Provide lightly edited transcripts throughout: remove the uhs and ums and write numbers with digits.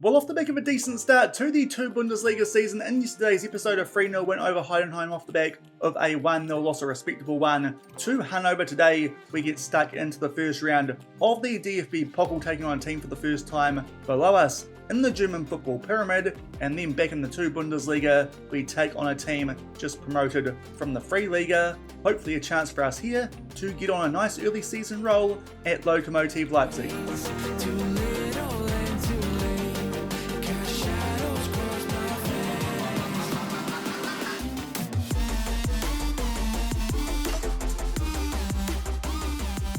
Well, off the back of a decent start to the two Bundesliga season in yesterday's episode, a 3-0 win over Heidenheim off the back of a 1-0 loss, a respectable one to Hanover. Today, we get stuck into the first round of the DFB Pokal, taking on a team for the first time below us in the German football pyramid, and then back in the two Bundesliga, we take on a team just promoted from the Free Liga. Hopefully a chance for us here to get on a nice early season roll at Lokomotive Leipzig.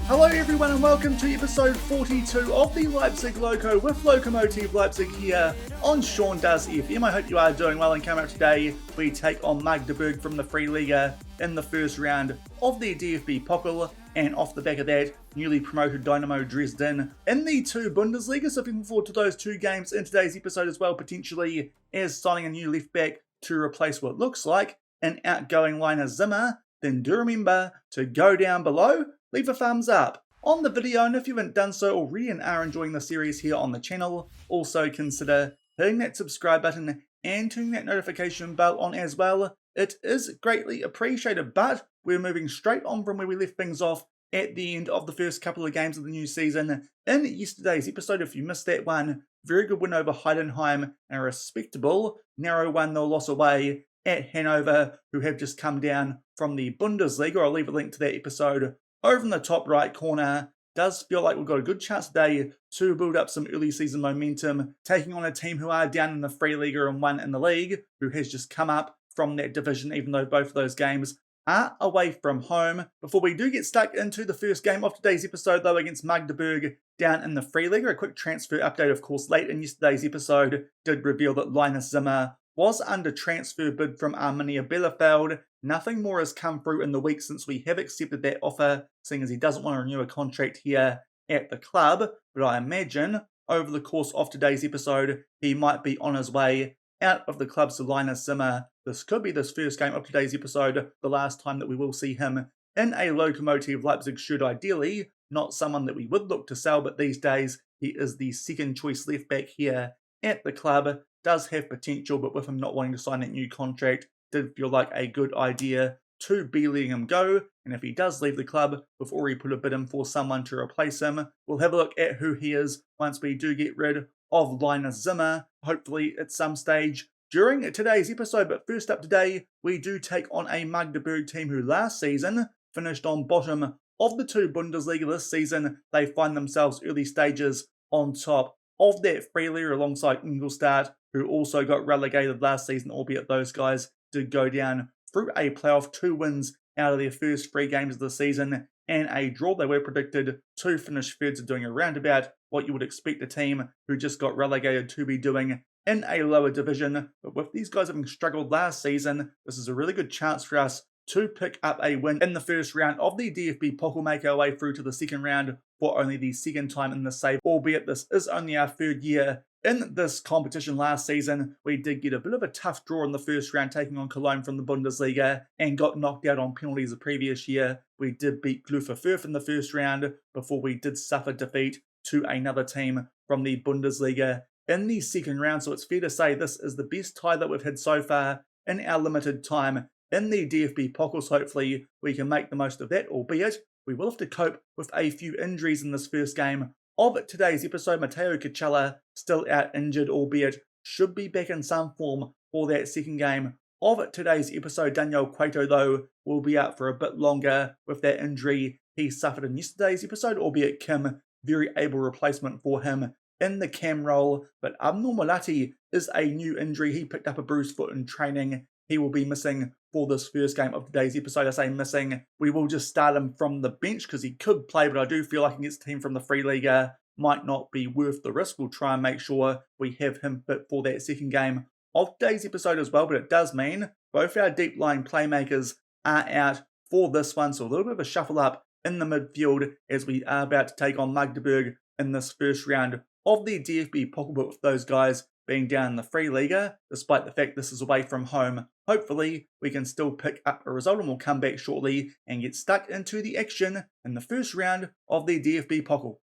Hello everyone and welcome to episode 42 of the Leipzig Loko with Lokomotive Leipzig here on Sean Does FM. I hope you are doing well, and coming up today we take on Magdeburg from the Free Liga in the first round of the DFB Pokal, and off the back of that, newly promoted Dynamo Dresden in the two Bundesliga. So looking forward to those two games in today's episode as well, potentially as signing a new left back to replace what looks like an outgoing Linus Zimmer. Then do remember to go down below, leave a thumbs up on the video, and if you haven't done so already and are enjoying the series here on the channel, also consider hitting that subscribe button and turning that notification bell on as well. It is greatly appreciated, but we're moving straight on from where we left things off at the end of the first couple of games of the new season. In yesterday's episode, if you missed that one, very good win over Heidenheim and a respectable narrow 1-0 loss away at Hanover, who have just come down from the Bundesliga. I'll leave a link to that episode over in the top right corner. Does feel like we've got a good chance today to build up some early season momentum, taking on a team who are down in the Free Liga and one in the league, who has just come up from that division, even though both of those games are away from home. Before we do get stuck into the first game of today's episode, though, against Magdeburg down in the Free Liga, a quick transfer update, of course. Late in yesterday's episode did reveal that Linus Zimmer was under transfer bid from Arminia Bielefeld. Nothing more has come through in the week since we have accepted that offer, seeing as he doesn't want to renew a contract here at the club. But I imagine over the course of today's episode, he might be on his way out of the club. So Linus Zimmer, this could be this first game of today's episode, the last time that we will see him in a Lokomotive Leipzig shirt, ideally. Not someone that we would look to sell, but these days he is the second choice left back here at the club. Does have potential, but with him not wanting to sign that new contract, did feel like a good idea to be letting him go. And if he does leave the club, we've already put a bid in for someone to replace him. We'll have a look at who he is once we do get rid of Linus Zimmer, hopefully at some stage during today's episode. But first up today, we do take on a Magdeburg team who last season finished on bottom of the two Bundesliga. This season, they find themselves early stages on top of that Free Liga alongside Ingolstadt, who also got relegated last season, albeit those guys did go down through a playoff. 2 wins out of their first 3 games of the season and a draw. They were predicted to finish third, so doing around about what you would expect a team who just got relegated to be doing in a lower division. But with these guys having struggled last season, this is a really good chance for us to pick up a win in the first round of the DFB Pokal, make our way through to the second round for only the second time in the save, albeit this is only our third year in this competition. Last season, we did get a bit of a tough draw in the first round, taking on Cologne from the Bundesliga, and got knocked out on penalties the previous year. We did beat Glufer in the first round before we did suffer defeat to another team from the Bundesliga in the second round. So it's fair to say this is the best tie that we've had so far in our limited time in the DFB Pokal. So hopefully we can make the most of that, albeit we will have to cope with a few injuries in this first game of today's episode. Matteo Kacella still out injured, albeit should be back in some form for that second game of today's episode. Daniel Cueto, though, will be out for a bit longer with that injury he suffered in yesterday's episode, albeit Kim, very able replacement for him in the cam role. But Abnor Mulati is a new injury. He picked up a bruised foot in training. He will be missing for this first game of today's episode. I say missing, we will just start him from the bench because he could play, but I do feel like against a team from the Free Liga might not be worth the risk. We'll try and make sure we have him fit for that second game of today's episode as well, but it does mean both our deep line playmakers are out for this one, so a little bit of a shuffle up in the midfield as we are about to take on Magdeburg in this first round of the DFB Pokal, but with those guys being down in the Free Liga, despite the fact this is away from home, hopefully we can still pick up a result, and we'll come back shortly and get stuck into the action in the first round of the DFB Pokal.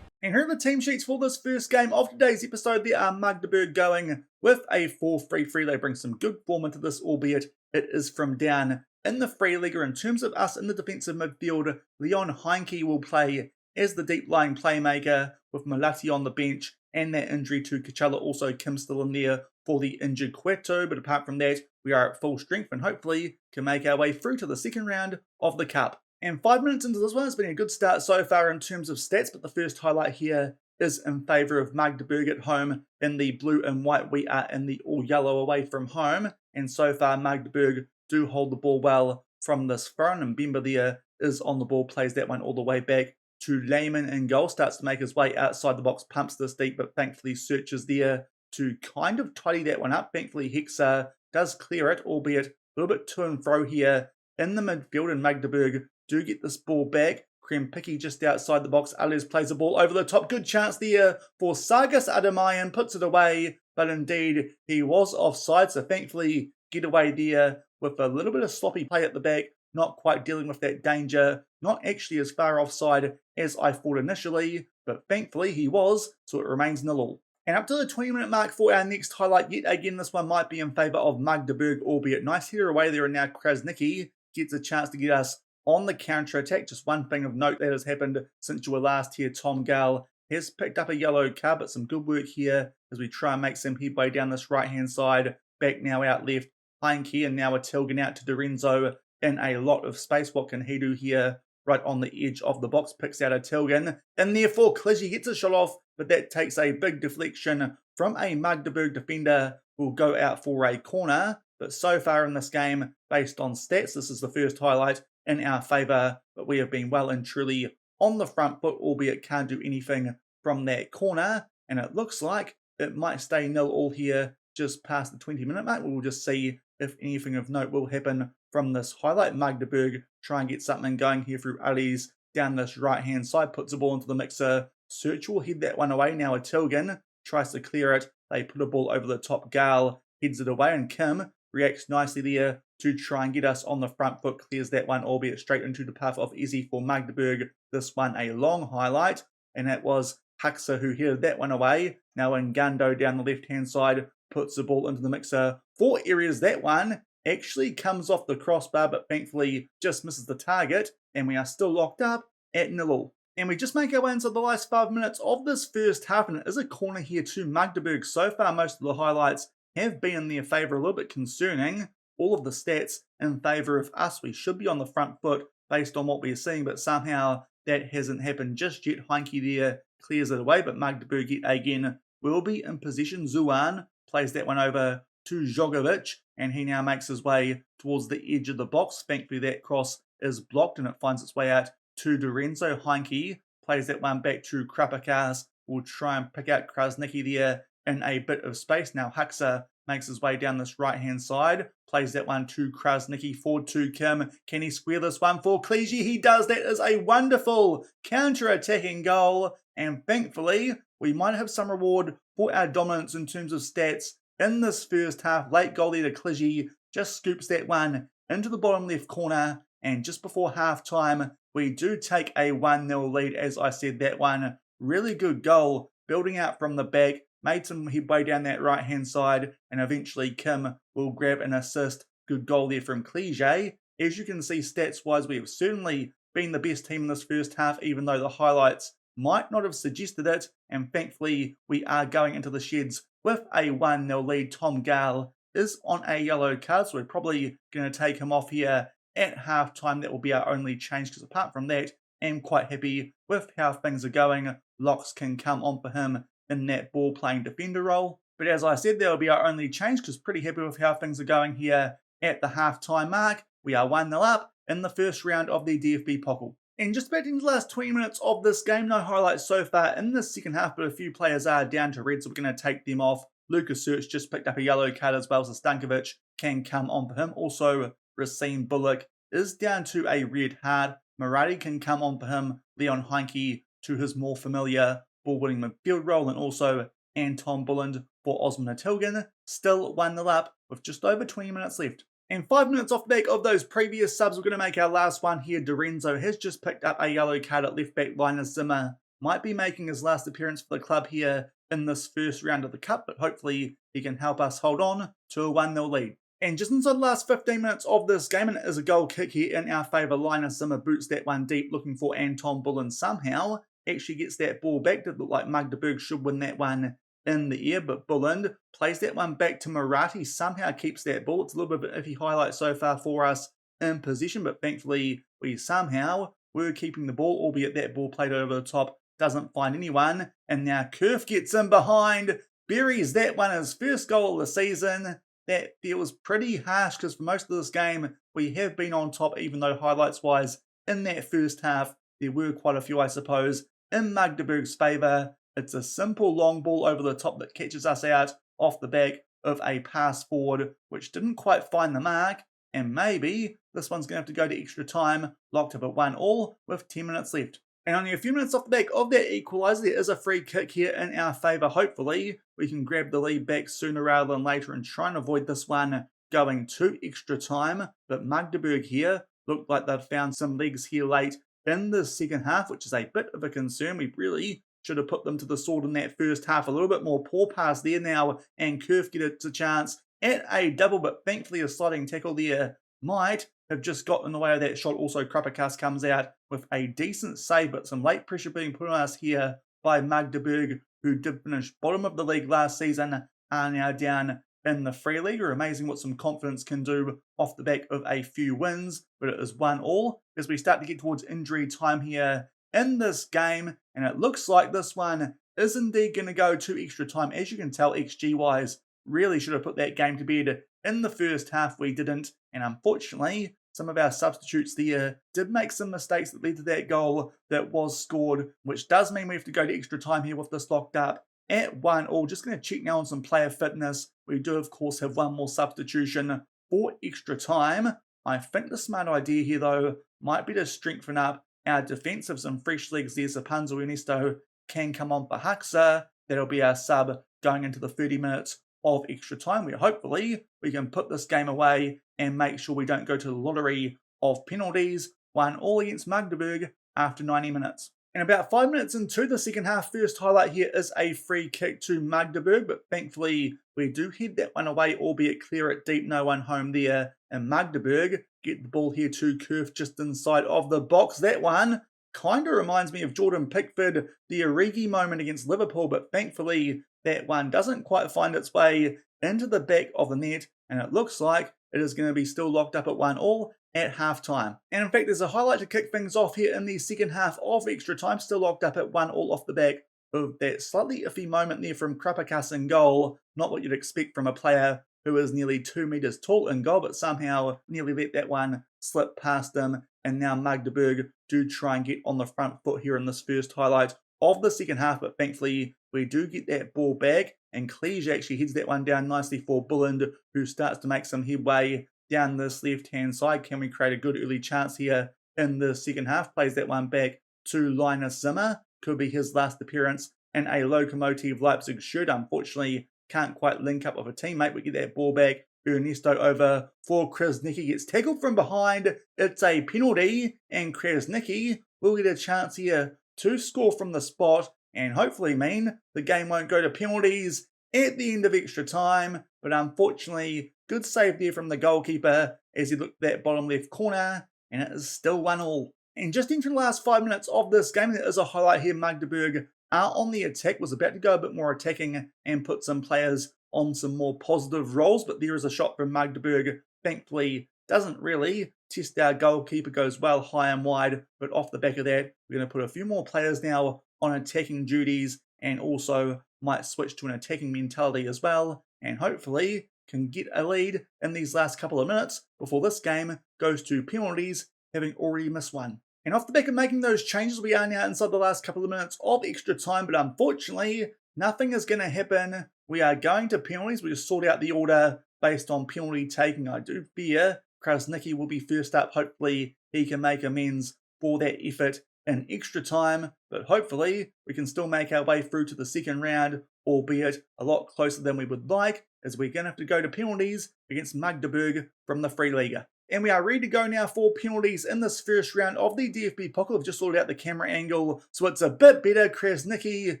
And here are the team sheets for this first game of today's episode. There are Magdeburg going with a 4-3-3. They bring some good form into this, albeit it is from down in the Free Liga. In terms of us in the defensive midfield, Leon Heinke will play as the deep-lying playmaker with Malati on the bench, and that injury to Kachala, also Kim still in there for the injured Cueto. But apart from that, we are at full strength and hopefully can make our way through to the second round of the Cup. And 5 minutes into this one, it's been a good start so far in terms of stats, but the first highlight here is in favour of Magdeburg at home in the blue and white. We are in the all yellow away from home, and so far Magdeburg do hold the ball well from this front, and Bemba there is on the ball, plays that one all the way back to Lehmann in goal, starts to make his way outside the box, pumps this deep, but thankfully searches there to kind of tidy that one up. Thankfully Hexa does clear it, albeit a little bit to and fro here in the midfield, and Magdeburg do get this ball back. Krempicki just outside the box. Ales plays the ball over the top. Good chance there for Sargas Adamayan. Puts it away, but indeed he was offside. So thankfully get away there with a little bit of sloppy play at the back. Not quite dealing with that danger. Not actually as far offside as I thought initially, but thankfully he was. So it remains 0-0. And up to the 20-minute mark for our next highlight. Yet again, this one might be in favour of Magdeburg, albeit nice header away there, and now Krasnicki gets a chance to get us on the counter-attack. Just one thing of note that has happened since you were last here. Tom Gall has picked up a yellow card, but some good work here as we try and make some headway down this right-hand side. Back now out left, Heinke, and now a Tilgen out to Dorenzo in a lot of space. What can he do here? Right on the edge of the box, picks out a Tilgen, and therefore Clichy gets a shot off, but that takes a big deflection from a Magdeburg defender who will go out for a corner. But so far in this game, based on stats, this is the first highlight in our favour, but we have been well and truly on the front foot, albeit can't do anything from that corner, and it looks like it might stay 0-0 here just past the 20-minute mark. We'll just see if anything of note will happen from this highlight. Magdeburg try and get something going here through Ales down this right-hand side, puts the ball into the mixer. Search will head that one away. Now a Tilgen tries to clear it. They put a ball over the top. Gall heads it away, and Kim reacts nicely there to try and get us on the front foot. Clears that one, albeit straight into the path of Izzy for Magdeburg. This one a long highlight, and that was Hexa who headed that one away. Now Ngando down the left-hand side puts the ball into the mixer for Areas. That one actually comes off the crossbar, but thankfully just misses the target, and we are still locked up at 0-0. And we just make our way into the last 5 minutes of this first half, and it is a corner here to Magdeburg. So far, most of the highlights have been in their favour. A little bit concerning. All of the stats in favour of us. We should be on the front foot based on what we're seeing, but somehow that hasn't happened just yet. Heinke there clears it away, but Magdeburg yet again will be in possession. Zuan plays that one over to Jogovic, and he now makes his way towards the edge of the box. Thankfully, that cross is blocked, and it finds its way out to Dorenzo. Heinke plays that one back to Krapakas. Will try and pick out Krasnicki there in a bit of space. Now Hexa makes his way down this right-hand side, plays that one to Krasnicki, forward to Kim. Can he square this one for Clichy? He does. That is a wonderful counter-attacking goal, and thankfully, we might have some reward for our dominance in terms of stats in this first half. Late goal there to Clichy, just scoops that one into the bottom left corner, and just before half-time, we do take a 1-0 lead. As I said, that one, really good goal, building out from the back, made some headway down that right-hand side, and eventually Kim will grab an assist. Good goal there from Clichy. As you can see, stats-wise, we have certainly been the best team in this first half, even though the highlights might not have suggested it, and thankfully, we are going into the sheds with a 1-0 lead. Tom Gall is on a yellow card, so we're probably going to take him off here at half-time. That will be our only change, because apart from that, I'm quite happy with how things are going. Locks can come on for him in that ball-playing defender role. But as I said, that will be our only change, because pretty happy with how things are going here at the half-time mark. We are 1-0 up in the first round of the DFB Pokal. And just about into the last 20 minutes of this game, no highlights so far in the second half, but a few players are down to red, so we're going to take them off. Lucas Search just picked up a yellow card as well, so Stankovic can come on for him. Also, Racine Bullock is down to a red hard. Maradi can come on for him. Leon Heinke to his more familiar ball-winning midfield role, and also Anton Bulland for Osman Tilgen. Still 1-0 up with just over 20 minutes left. And 5 minutes off the back of those previous subs, we're going to make our last one here. Dorenzo has just picked up a yellow card at left back. Linus Zimmer might be making his last appearance for the club here in this first round of the Cup, but hopefully he can help us hold on to a 1-0 lead. And just inside the last 15 minutes of this game, and it is a goal kick here in our favour. Linus Zimmer boots that one deep, looking for Anton Bullen somehow. Actually gets that ball back. Did look like Magdeburg should win that one in the air, but Bullen plays that one back to Murati. Somehow keeps that ball. It's a little bit of an iffy highlight so far for us in possession, but thankfully we somehow were keeping the ball, albeit that ball played over the top doesn't find anyone. And now Kerf gets in behind, buries that one, his first goal of the season. That feels pretty harsh because for most of this game we have been on top, even though highlights wise in that first half there were quite a few, I suppose, in Magdeburg's favour. It's a simple long ball over the top that catches us out off the back of a pass forward which didn't quite find the mark, and maybe this one's going to have to go to extra time, locked up at 1-1 with 10 minutes left. And only a few minutes off the back of that equaliser, there is a free kick here in our favour. Hopefully we can grab the lead back sooner rather than later and try and avoid this one going to extra time. But Magdeburg here looked like they've found some legs here late in the second half, which is a bit of a concern. We really should have put them to the sword in that first half. A little bit more poor pass there now, and Kerf gets a chance at a double, but thankfully a sliding tackle there might have just got in the way of that shot. Also, Krapakas comes out with a decent save, but some late pressure being put on us here by Magdeburg, who did finish bottom of the league last season, are now down in the Free League. Amazing what some confidence can do off the back of a few wins, but it is 1-1 as we start to get towards injury time here in this game, and it looks like this one is indeed going to go to extra time. As you can tell, XG-wise, really should have put that game to bed in the first half. We didn't, and unfortunately, some of our substitutes there did make some mistakes that led to that goal that was scored, which does mean we have to go to extra time here with this locked up at 1-1. Just going to check now on some player fitness. We do, of course, have one more substitution for extra time. I think the smart idea here, though, might be to strengthen up our defence of some fresh legs there. So Panzo Ernesto can come on for Haxa. That'll be our sub going into the 30 minutes of extra time, where hopefully we can put this game away and make sure we don't go to the lottery of penalties. 1-1 against Magdeburg after 90 minutes. And about 5 minutes into the second half, first highlight here is a free kick to Magdeburg, but thankfully we do head that one away, albeit clear it deep, no one home there. And Magdeburg get the ball here to Kerf just inside of the box. That one kind of reminds me of Jordan Pickford, the Origi moment against Liverpool, but thankfully that one doesn't quite find its way into the back of the net, and it looks like it is going to be still locked up at 1-1 at half-time. And in fact, there's a highlight to kick things off here in the second half of extra time, still locked up at 1-1 off the back of that slightly iffy moment there from Krapakas in goal. Not what you'd expect from a player who is nearly 2 metres tall in goal, but somehow nearly let that one slip past him. And now Magdeburg do try and get on the front foot here in this first highlight of the second half, but thankfully we do get that ball back, and Clige actually heads that one down nicely for Bulland, who starts to make some headway down this left-hand side. Can we create a good early chance here in the second half? Plays that one back to Linus Zimmer. Could be his last appearance in a Lokomotive Leipzig shirt. Unfortunately, can't quite link up with a teammate. We get that ball back. Ernesto over for Krasnicki, gets tackled from behind. It's a penalty, and Krasnicki will get a chance here to score from the spot and hopefully mean the game won't go to penalties at the end of extra time. But unfortunately, good save there from the goalkeeper as he looked at that bottom left corner, and it is still 1-1. And just into the last 5 minutes of this game, there is a highlight here. Magdeburg are on the attack, was about to go a bit more attacking and put some players on some more positive roles, but there is a shot from Magdeburg. Thankfully, doesn't really test our goalkeeper, goes well high and wide, but off the back of that, we're going to put a few more players now on attacking duties and also might switch to an attacking mentality as well, and hopefully can get a lead in these last couple of minutes before this game goes to penalties, having already missed one. And off the back of making those changes, we are now inside the last couple of minutes of extra time, but unfortunately, nothing is going to happen. We are going to penalties. We just sort out the order based on penalty taking. I do fear Krasnicki will be first up. Hopefully, he can make amends for that effort in extra time, but hopefully, we can still make our way through to the second round, albeit a lot closer than we would like, as we're going to have to go to penalties against Magdeburg from the Free Liga. And we are ready to go now for penalties in this first round of the DFB Pokal. I've just sorted out the camera angle, so it's a bit better. Krasnicki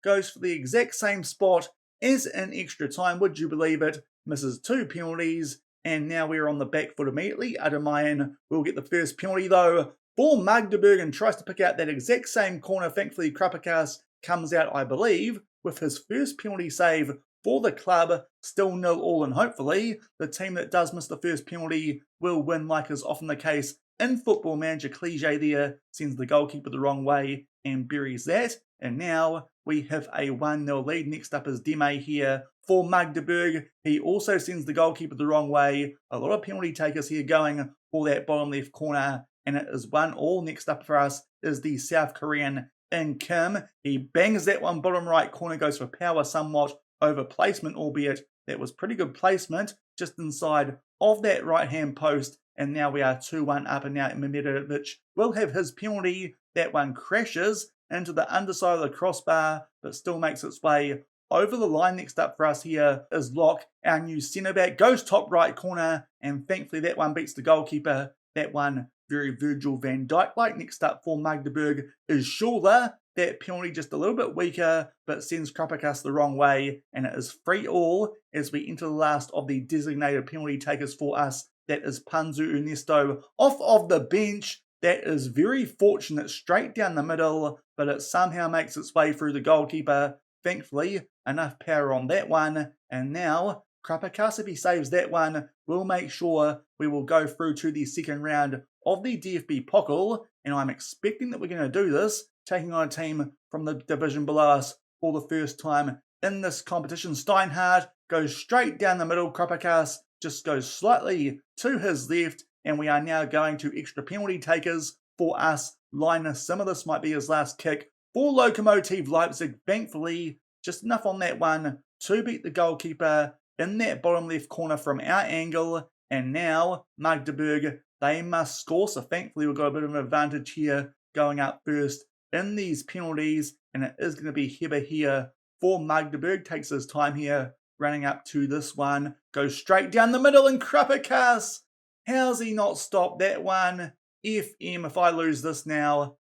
goes for the exact same spot as in extra time. Would you believe it? Misses 2 penalties, and now we're on the back foot immediately. Ademayan will get the first penalty though for Magdeburg and tries to pick out that exact same corner. Thankfully, Krapakas comes out, I believe, with his first penalty save for the club. Still 0-0, and hopefully the team that does miss the first penalty will win, like is often the case in Football Manager. Cliche there sends the goalkeeper the wrong way and buries that. And now we have a 1-0 lead. Next up is Deme here for Magdeburg. He also sends the goalkeeper the wrong way. A lot of penalty takers here going for that bottom left corner, and it is 1-1. Next up for us is the South Korean in Kim. He bangs that one bottom right corner, goes for power somewhat over placement, albeit that was pretty good placement just inside of that right hand post. And now we are 2-1 up, and now Mimirovic will have his penalty. That one crashes into the underside of the crossbar, but still makes its way over the line. Next up for us here is Locke, our new centre back, goes top right corner, and thankfully that one beats the goalkeeper. That one very Virgil van Dijk-like. Next up for Magdeburg is Schuler. That penalty just a little bit weaker, but sends Krapakas the wrong way, and it is 3-3 as we enter the last of the designated penalty takers for us. That is Panzu Ernesto off of the bench. That is very fortunate, straight down the middle, but it somehow makes its way through the goalkeeper. Thankfully, enough power on that one, and now Krapakas, if he saves that one, will make sure we will go through to the second round of the DFB Pokal, and I'm expecting that we're going to do this, taking on a team from the division below us for the first time in this competition. Steinhardt goes straight down the middle. Krapakas just goes slightly to his left, and we are now going to extra penalty takers for us. Linus Zimmer, this might be his last kick for Lokomotive Leipzig. Thankfully, just enough on that one to beat the goalkeeper in that bottom left corner from our angle. And now Magdeburg, they must score, so thankfully we've got a bit of an advantage here going up first in these penalties, and it is going to be Heber here for Magdeburg. Takes his time here running up to this one, goes straight down the middle, and Krapakas, how's he not stopped that one? FM, if I lose this now,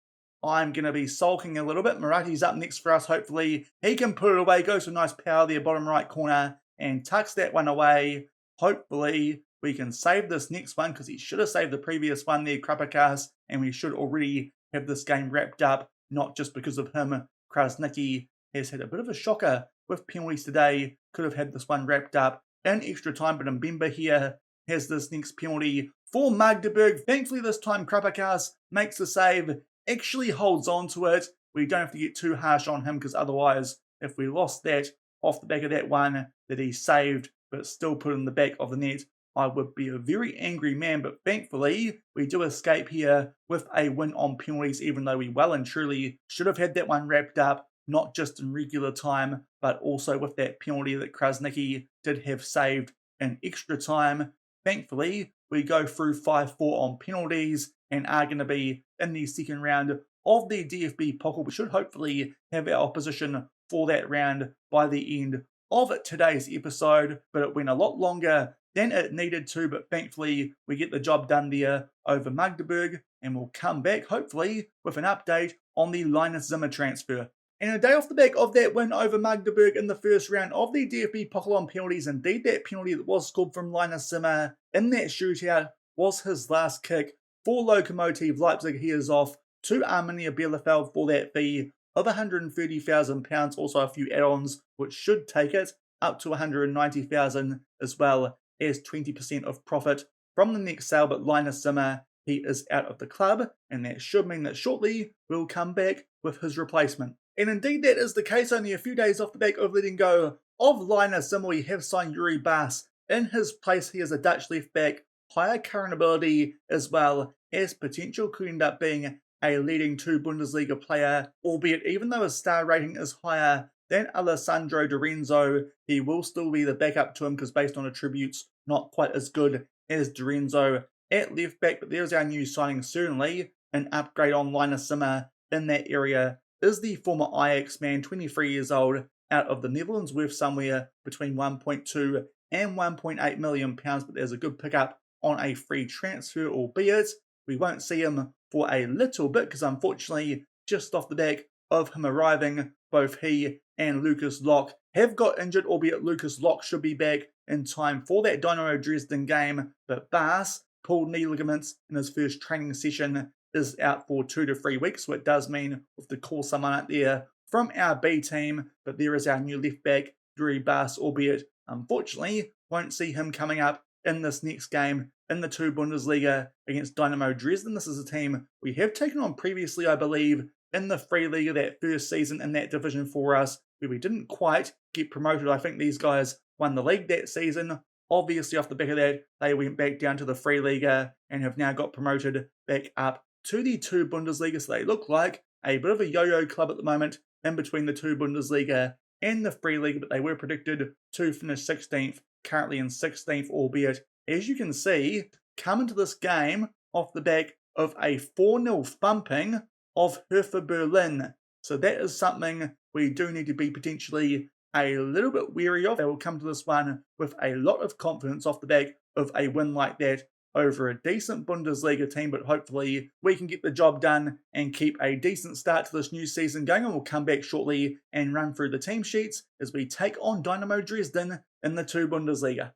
I'm going to be sulking a little bit. Murati's up next for us. Hopefully he can put it away. Goes for nice power there, bottom right corner, and tucks that one away. Hopefully we can save this next one, because he should have saved the previous one there, Krapakas, and we should already have this game wrapped up, not just because of him. Krasnicki has had a bit of a shocker with penalties today. Could have had this one wrapped up in extra time, but Mbemba here has this next penalty for Magdeburg. Thankfully this time Krapakas makes the save, actually holds on to it. We don't have to get too harsh on him, because otherwise, if we lost that off the back of that one that he saved but still put in the back of the net, I would be a very angry man. But thankfully we do escape here with a win on penalties, even though we well and truly should have had that one wrapped up, not just in regular time, but also with that penalty that Krasnicki did have saved in extra time. Thankfully we go through 5-4 on penalties and are going to be in the second round of the DFB Pokal. We should hopefully have our opposition for that round by the end of today's episode, but it went a lot longer than it needed to. But thankfully we get the job done there over Magdeburg, and we'll come back hopefully with an update on the Linus Zimmer transfer. And a day off the back of that win over Magdeburg in the first round of the DFB Pokal on penalties, indeed that penalty that was scored from Linus Zimmer in that shootout was his last kick for Lokomotive Leipzig. He is off to Arminia Bielefeld for that fee of £130,000, also a few add-ons which should take it up to £190,000, as well as 20% of profit from the next sale. But Linus Zimmer, he is out of the club, and that should mean that shortly we'll come back with his replacement. And indeed that is the case. Only a few days off the back of letting go of Linus Zimmer, we have signed Yuri Bass in his place. He is a Dutch left back, higher current ability as well as potential, could end up being a leading 2 Bundesliga player, albeit even though his star rating is higher than Alessandro Di Renzo, he will still be the backup to him, because based on attributes, not quite as good as Di Renzo at left back. But there's our new signing, certainly an upgrade on Linus Zimmer in that area. Is the former Ajax man, 23 years old, out of the Netherlands, worth somewhere between 1.2 and 1.8 million pounds, but there's a good pickup on a free transfer, albeit we won't see him for a little bit because unfortunately, just off the back of him arriving, both he and Lucas Locke have got injured, albeit Lucas Locke should be back in time for that Dynamo Dresden game, but Bas pulled knee ligaments in his first training session, is out for 2 to 3 weeks, so it does mean we have to call someone out there from our B team, but there is our new left back, Drew Bas, albeit unfortunately won't see him coming up in this next game in the 2 Bundesliga against Dynamo Dresden. This is a team we have taken on previously, I believe, in the Free Liga that first season in that division for us, where we didn't quite get promoted. I think these guys won the league that season. Obviously, off the back of that, they went back down to the Free Liga and have now got promoted back up to the 2 Bundesliga. So they look like a bit of a yo-yo club at the moment in between the 2 Bundesliga and the Free Liga, but they were predicted to finish 16th, currently in 16th, albeit, as you can see, come into this game off the back of a 4-0 thumping of Hertha Berlin. So that is something we do need to be potentially a little bit wary of. They will come to this one with a lot of confidence off the back of a win like that over a decent Bundesliga team, but hopefully we can get the job done and keep a decent start to this new season going, and we'll come back shortly and run through the team sheets as we take on Dynamo Dresden in the 2 Bundesliga.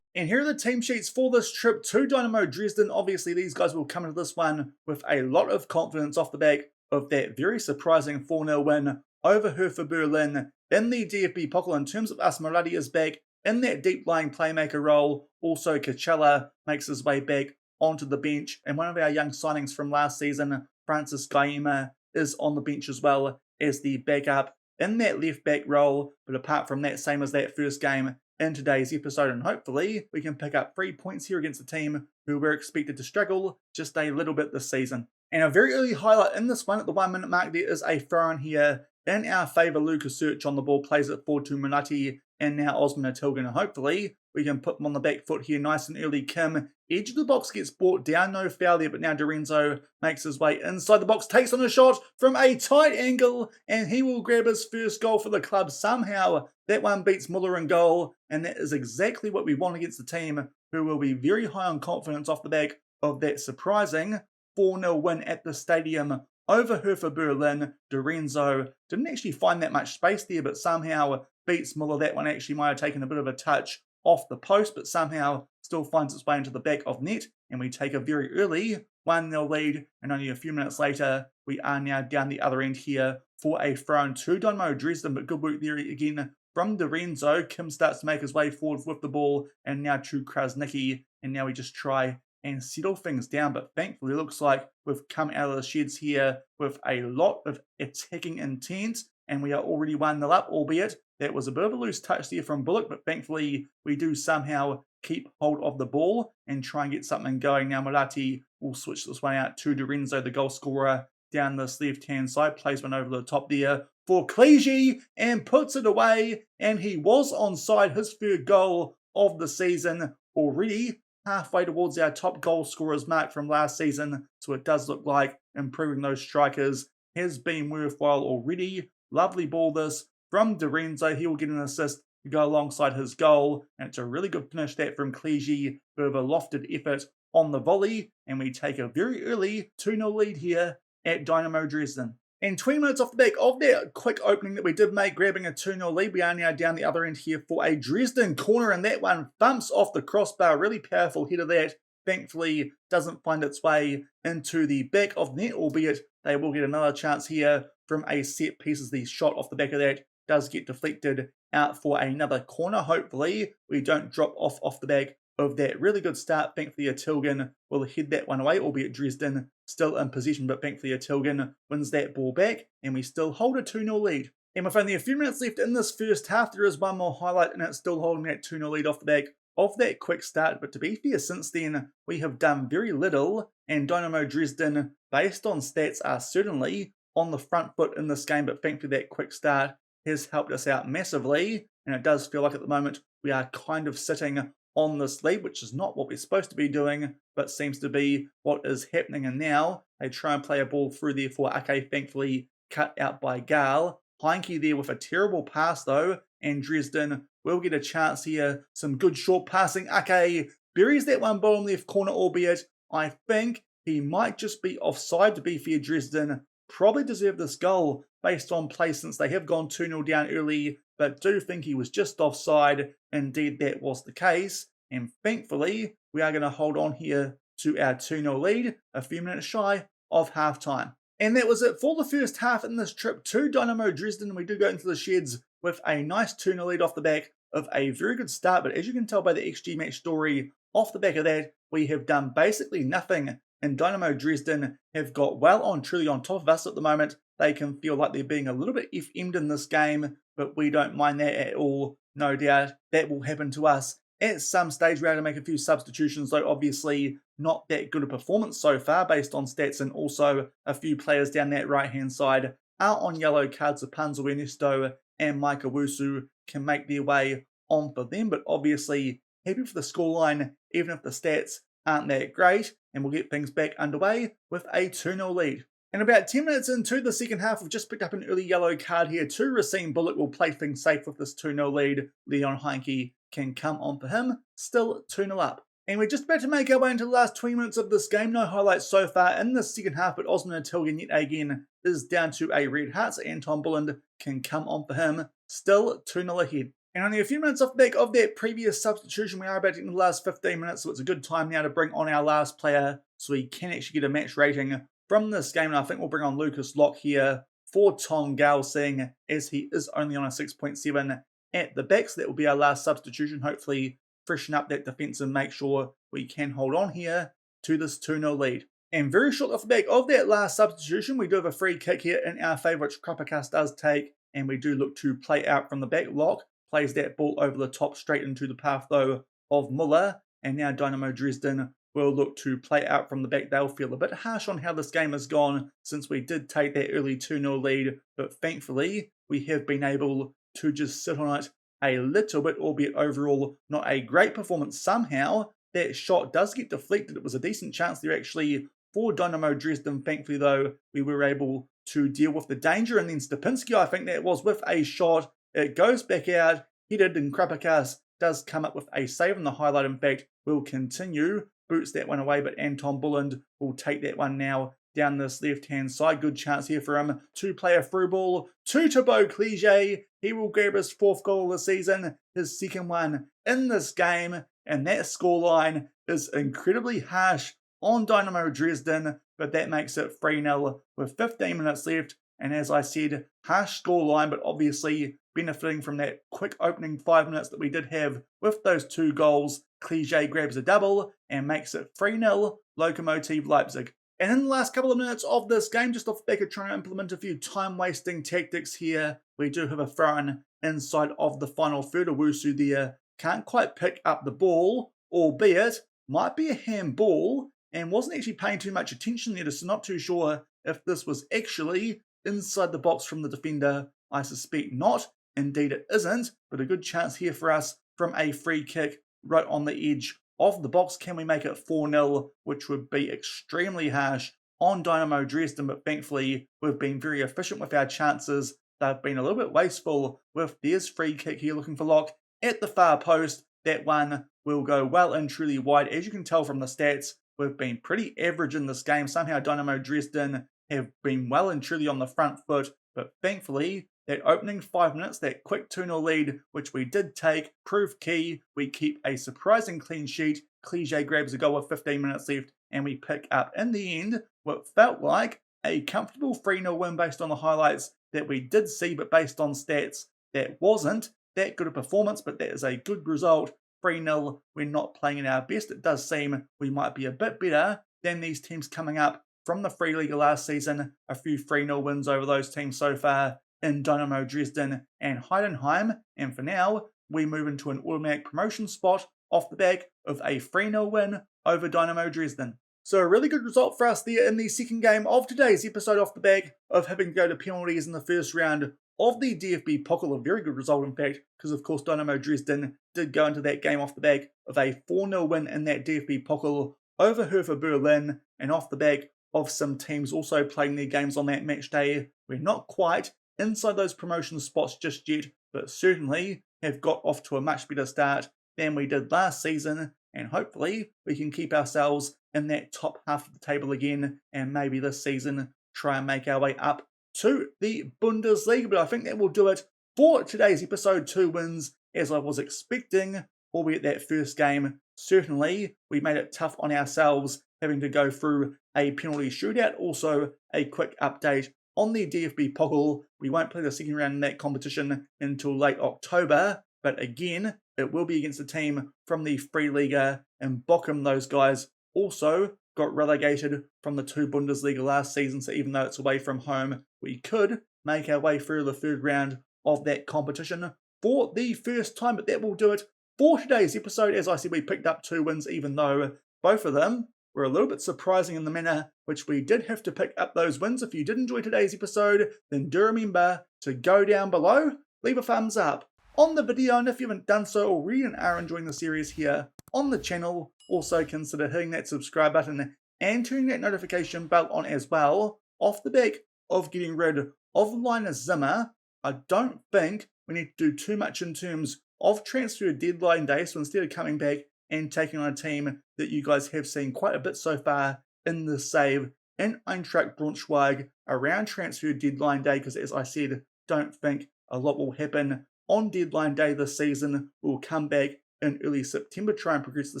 And here are the team sheets for this trip to Dynamo Dresden. Obviously, these guys will come into this one with a lot of confidence off the back of that very surprising 4-0 win over Hertha Berlin in the DFB Pokal. In terms of us, Murati is back in that deep-lying playmaker role. Also, Kacella makes his way back onto the bench. And one of our young signings from last season, Francis Gaima, is on the bench as well as the backup in that left-back role. But apart from that, same as that first game in today's episode, and hopefully we can pick up 3 points here against a team who were expected to struggle just a little bit this season. And a very early highlight in this one at the 1 minute mark, there is a throw-in here in our favour. Lucas Search on the ball, plays it forward to Minati and now Osman Atilgan. And hopefully we can put them on the back foot here nice and early. Kim, edge of the box, gets brought down, no foul there, but now Dorenzo makes his way inside the box, takes on a shot from a tight angle, and he will grab his first goal for the club somehow. That one beats Muller in goal, and that is exactly what we want against the team who will be very high on confidence off the back of that surprising 4-0 win at the stadium over Hertha Berlin. Dorenzo didn't actually find that much space there, but somehow beats Muller. That one actually might have taken a bit of a touch off the post, but somehow still finds its way into the back of net, and we take a very early 1-0 lead, and only a few minutes later, we are now down the other end here for a throw-in to Dynamo Dresden, but good work there again from Dorenzo. Kim starts to make his way forward with the ball, and now to Krasnicki, and now we just try and settle things down, but thankfully it looks like we've come out of the sheds here with a lot of attacking intent, and we are already 1-0 up, albeit that was a bit of a loose touch there from Bullock, but thankfully we do somehow keep hold of the ball and try and get something going. Now Mulati will switch this one out to Dorenzo, the goal scorer, down this left-hand side, plays one over the top there for Clichy and puts it away, and he was onside, his third goal of the season already, halfway towards our top goal scorer's mark from last season, so it does look like improving those strikers has been worthwhile already. Lovely ball this from Dorenzo. He will get an assist to go alongside his goal, and it's a really good finish that from Clichy, bit of a lofted effort on the volley, and we take a very early 2-0 lead here at Dynamo Dresden. And 20 minutes off the back of that quick opening that we did make, grabbing a 2-0 lead, we are now down the other end here for a Dresden corner, and that one bumps off the crossbar. Really powerful header that. Thankfully, doesn't find its way into the back of the net, albeit they will get another chance here from a set piece as the shot off the back of that does get deflected out for another corner. Hopefully, we don't drop off the back of that really good start. Thankfully, Atilgan will head that one away, albeit Dresden still in possession, but thankfully Atilgan wins that ball back, and we still hold a 2-0 lead. And with only a few minutes left in this first half, there is one more highlight, and it's still holding that 2-0 lead off the back of that quick start. But to be fair, since then, we have done very little, and Dynamo Dresden, based on stats, are certainly on the front foot in this game, but thankfully that quick start has helped us out massively, and it does feel like at the moment we are kind of sitting on this lead, which is not what we're supposed to be doing, but seems to be what is happening. And now they try and play a ball through there for Ake, thankfully cut out by Gal. Heinke there with a terrible pass though, and Dresden will get a chance here. Some good short passing. Ake buries that one bottom left corner, albeit I think he might just be offside. To be fair, Dresden probably deserve this goal based on play since they have gone 2-0 down early, but do think he was just offside. Indeed, that was the case. And thankfully, we are going to hold on here to our 2-0 lead, a few minutes shy of half-time. And that was it for the first half in this trip to Dynamo Dresden. We do go into the sheds with a nice 2-0 lead off the back of a very good start. But as you can tell by the XG match story, off the back of that, we have done basically nothing. And Dynamo Dresden have got well on truly on top of us at the moment. They can feel like they're being a little bit FM'd in this game, but we don't mind that at all. No doubt that will happen to us at some stage. We're able to make a few substitutions, though obviously not that good a performance so far based on stats, and also a few players down that right-hand side are on yellow cards. So Panzo Ernesto and Micah Wusu can make their way on for them, but obviously happy for the scoreline, even if the stats aren't that great, and we'll get things back underway with a 2-0 lead. And about 10 minutes into the second half, we've just picked up an early yellow card here to Racine Bullock. Will play things safe with this 2-0 lead. Leon Heinke can come on for him. Still 2-0 up. And we're just about to make our way into the last 20 minutes of this game. No highlights so far in the second half, but Osman Atilgan yet again is down to a red heart, so Anton Bulland can come on for him. Still 2-0 ahead. And only a few minutes off the back of that previous substitution, we are about to get into the last 15 minutes, so it's a good time now to bring on our last player so we can actually get a match rating from this game. And I think we'll bring on Lucas Locke here for Tong Gao, seeing as he is only on a 6.7 at the back. So that will be our last substitution. Hopefully freshen up that defence and make sure we can hold on here to this 2-0 lead. And very short off the back of that last substitution, we do have a free kick here in our favour, which Krapakas does take, and we do look to play out from the back. Locke plays that ball over the top straight into the path though of Muller, and now Dynamo Dresden will look to play out from the back. They'll feel a bit harsh on how this game has gone since we did take that early 2-0 lead, but thankfully we have been able to just sit on it a little bit, albeit overall not a great performance. Somehow that shot does get deflected. It was a decent chance there actually for Dynamo Dresden. Thankfully though, we were able to deal with the danger, and then Stepinski, I think that was, with a shot. It goes back out, headed, and Krapakas does come up with a save, and the highlight in fact will continue. Boots that one away, but Anton Bulland will take that one now down this left-hand side. Good chance here for him to play a through ball to Thibaut Clige. He will grab his 4th goal of the season, his 2nd one in this game, and that scoreline is incredibly harsh on Dynamo Dresden, but that makes it 3-0 with 15 minutes left. And as I said, harsh scoreline, but obviously benefiting from that quick opening 5 minutes that we did have with those 2 goals. Clige grabs a double and makes it 3-0 Lokomotive Leipzig. And in the last couple of minutes of this game, just off the back of trying to implement a few time-wasting tactics here, we do have a throw-in inside of the final third. Owusu there can't quite pick up the ball, albeit might be a handball, and wasn't actually paying too much attention there, so not too sure if this was actually inside the box from the defender. I suspect not. Indeed it isn't, but a good chance here for us from a free kick right on the edge of the box. Can we make it 4-0, which would be extremely harsh on Dynamo Dresden, but thankfully we've been very efficient with our chances. They've been a little bit wasteful with this free kick here, looking for Locke at the far post. That one will go well and truly wide. As you can tell from the stats, we've been pretty average in this game. Somehow Dynamo Dresden have been well and truly on the front foot, but thankfully that opening 5 minutes, that quick 2-0 lead, which we did take, proved key. We keep a surprising clean sheet. Clige grabs a goal with 15 minutes left, and we pick up, in the end, what felt like a comfortable 3-0 win based on the highlights that we did see, but based on stats, that wasn't that good a performance, but that is a good result. 3-0, we're not playing at our best. It does seem we might be a bit better than these teams coming up from the Free Liga last season. A few 3-0 wins over those teams so far in Dynamo Dresden and Heidenheim. And for now, we move into an automatic promotion spot off the back of a 3-0 win over Dynamo Dresden. So a really good result for us there in the second game of today's episode, off the back of having to go to penalties in the first round of the DFB Pokal. A very good result, in fact, because of course Dynamo Dresden did go into that game off the back of a 4-0 win in that DFB Pokal over Hertha Berlin, and off the back of some teams also playing their games on that match day. We're not quite inside those promotion spots just yet, but certainly have got off to a much better start than we did last season, and hopefully we can keep ourselves in that top half of the table again, and maybe this season try and make our way up to the Bundesliga. But I think that will do it for today's episode. 2 wins as I was expecting, albeit that first game, certainly we made it tough on ourselves, having to go through a penalty shootout. Also, a quick update on the DFB Pokal. We won't play the second round in that competition until late October, but again, it will be against a team from the Free Liga, and Bochum, those guys, also got relegated from the 2 Bundesliga last season, so even though it's away from home, we could make our way through the third round of that competition for the first time. But that will do it for today's episode. As I said, we picked up 2 wins, even though both of them were a little bit surprising in the manner which we did have to pick up those wins. If you did enjoy today's episode, then do remember to go down below, leave a thumbs up on the video, and if you haven't done so already and are enjoying the series here on the channel, also consider hitting that subscribe button and turning that notification bell on as well. Off the back of getting rid of Linus Zimmer, I don't think we need to do too much in terms of transfer deadline day, so instead of coming back and taking on a team that you guys have seen quite a bit so far in the save in Eintracht Braunschweig around transfer deadline day, because as I said, don't think a lot will happen on deadline day this season. We'll come back in early September, try and progress the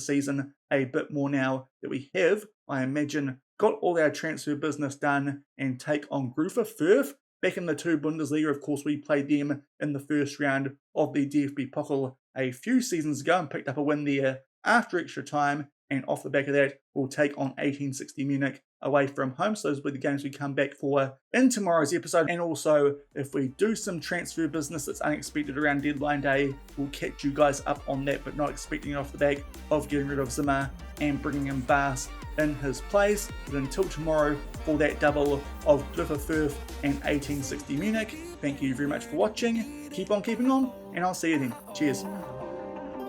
season a bit more now that we have, I imagine, got all our transfer business done, and take on Grufer Fürth back in the 2 Bundesliga. Of course, we played them in the first round of the DFB Pokal a few seasons ago and picked up a win there after extra time, and off the back of that, we'll take on 1860 Munich away from home. So those will be the games we come back for in tomorrow's episode. And also, if we do some transfer business that's unexpected around deadline day, we'll catch you guys up on that, but not expecting it off the back of getting rid of Zimmer and bringing in Bas in his place. But until tomorrow, for that double of Grufer Fürth and 1860 Munich, thank you very much for watching. Keep on keeping on, and I'll see you then. Cheers.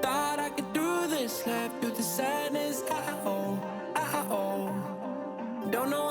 Thought I could do this, laugh through the sadness. Don't know